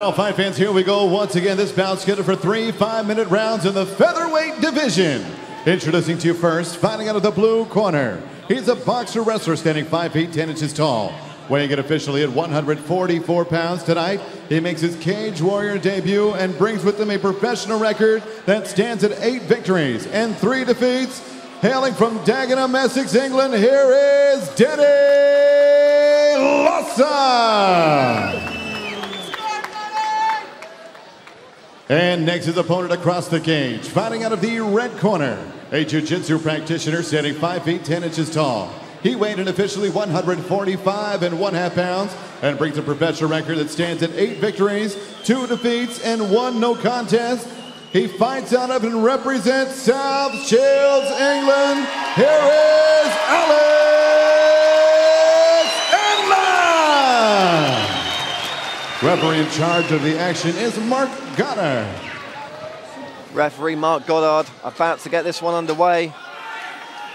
All fight fans, here we go once again. This bout scheduled for 3 5-minute rounds in the featherweight division. Introducing to you first, fighting out of the blue corner. He's a boxer wrestler standing 5 feet 10 inches tall. Weighing in officially at 144 pounds tonight, he makes his Cage Warrior debut and brings with him a professional record that stands at 8 victories and 3 defeats. Hailing from Dagenham, Essex, England, here is Danny Lawson. And next, his opponent across the cage, fighting out of the red corner, a jiu-jitsu practitioner standing 5 feet 10 inches tall. He weighed in officially 145½ pounds and brings a professional record that stands at 8 victories, 2 defeats, and 1 no contest. He fights out of and represents South Shields, England. Here is Enlund. Referee in charge of the action is Mark Goddard. Referee Mark Goddard about to get this one underway.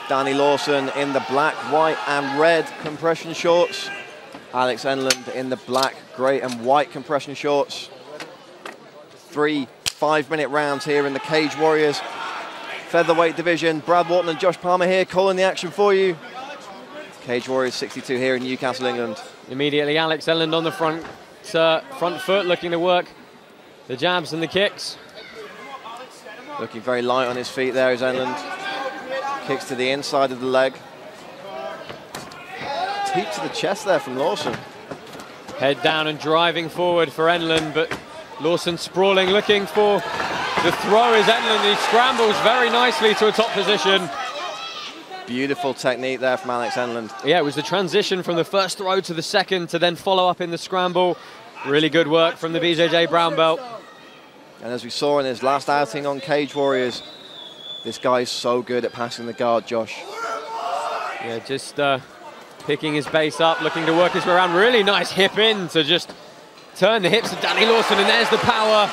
Danny Lawson in the black, white and red compression shorts. Alex Enlund in the black, grey and white compression shorts. 3 5-minute rounds here in the Cage Warriors featherweight division. Brad Walton and Josh Palmer here calling the action for you. Cage Warriors 62 here in Newcastle, England. Immediately Alex Enlund on the front foot, looking to work the jabs and the kicks. Looking very light on his feet there is Enlund. Kicks to the inside of the leg. Deep to the chest there from Lawson. Head down and driving forward for Enlund, but Lawson sprawling, looking for the throw is Enlund. He scrambles very nicely to a top position. Beautiful technique there from Alex Enlund. Yeah, it was the transition from the first throw to the second to then follow up in the scramble. Really good work from the BJJ brown belt. And as we saw in his last outing on Cage Warriors, this guy is so good at passing the guard, Josh. Yeah, just picking his base up, looking to work his way around. Really nice hip in to just turn the hips of Danny Lawson, and there's the power.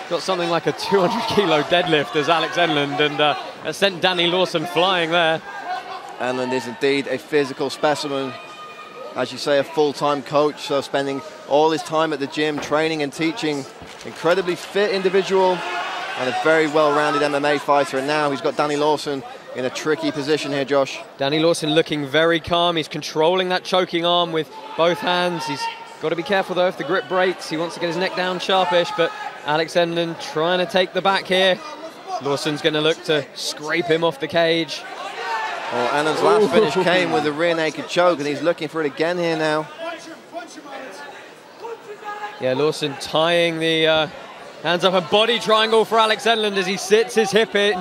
Got something like a 200-kilo deadlift as Alex Enlund, and that sent Danny Lawson flying there. Enlund is indeed a physical specimen. As you say, a full-time coach, so spending all his time at the gym, training and teaching. Incredibly fit individual and a very well-rounded MMA fighter. And now he's got Danny Lawson in a tricky position here, Josh. Danny Lawson looking very calm. He's controlling that choking arm with both hands. He's got to be careful, though, if the grip breaks. He wants to get his neck down sharpish, but Alex Enlund trying to take the back here. Lawson's going to look to scrape him off the cage. Well, Enlund's last finish came with a rear naked choke, and he's looking for it again here now. Yeah, Lawson tying the hands up, a body triangle for Alex Enlund as he sits his hip in.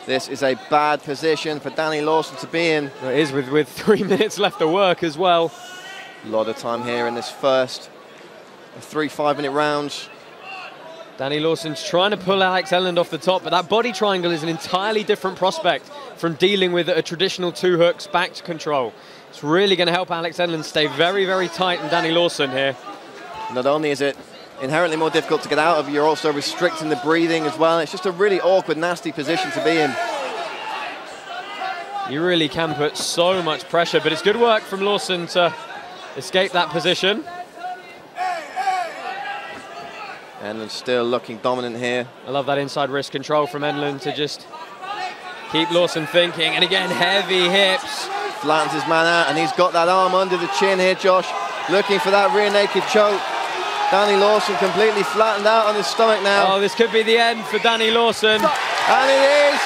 This is a bad position for Danny Lawson to be in. It is with 3 minutes left to work as well. A lot of time here in this first 3 5-minute rounds. Danny Lawson's trying to pull Alex Enlund off the top, but that body triangle is an entirely different prospect from dealing with a traditional 2 hooks back to control. It's really going to help Alex Enlund stay very, very tight in Danny Lawson here. Not only is it inherently more difficult to get out of, you're also restricting the breathing as well. It's just a really awkward, nasty position to be in. You really can put so much pressure, but it's good work from Lawson to escape that position. Enlund still looking dominant here. I love that inside wrist control from Enlund to just keep Lawson thinking. And again, heavy hips. Flattens his man out, and he's got that arm under the chin here, Josh. Looking for that rear naked choke. Danny Lawson completely flattened out on his stomach now. Oh, this could be the end for Danny Lawson. And it is.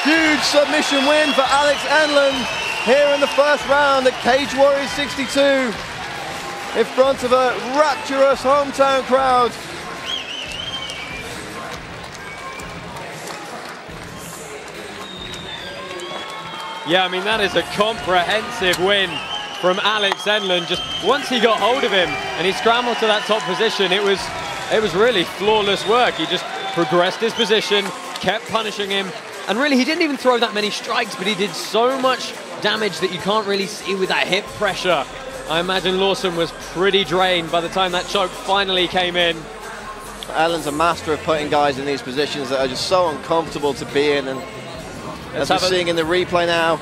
Huge submission win for Alex Enlund here in the first round at Cage Warriors 62 in front of a rapturous hometown crowd. Yeah, I mean, that is a comprehensive win from Alex Enlund. Just once he got hold of him and he scrambled to that top position, it was really flawless work. He just progressed his position, kept punishing him, and really he didn't even throw that many strikes, but he did so much damage that you can't really see with that hip pressure. I imagine Lawson was pretty drained by the time that choke finally came in. Enlund's a master of putting guys in these positions that are just so uncomfortable to be in, and as we're seeing in the replay now,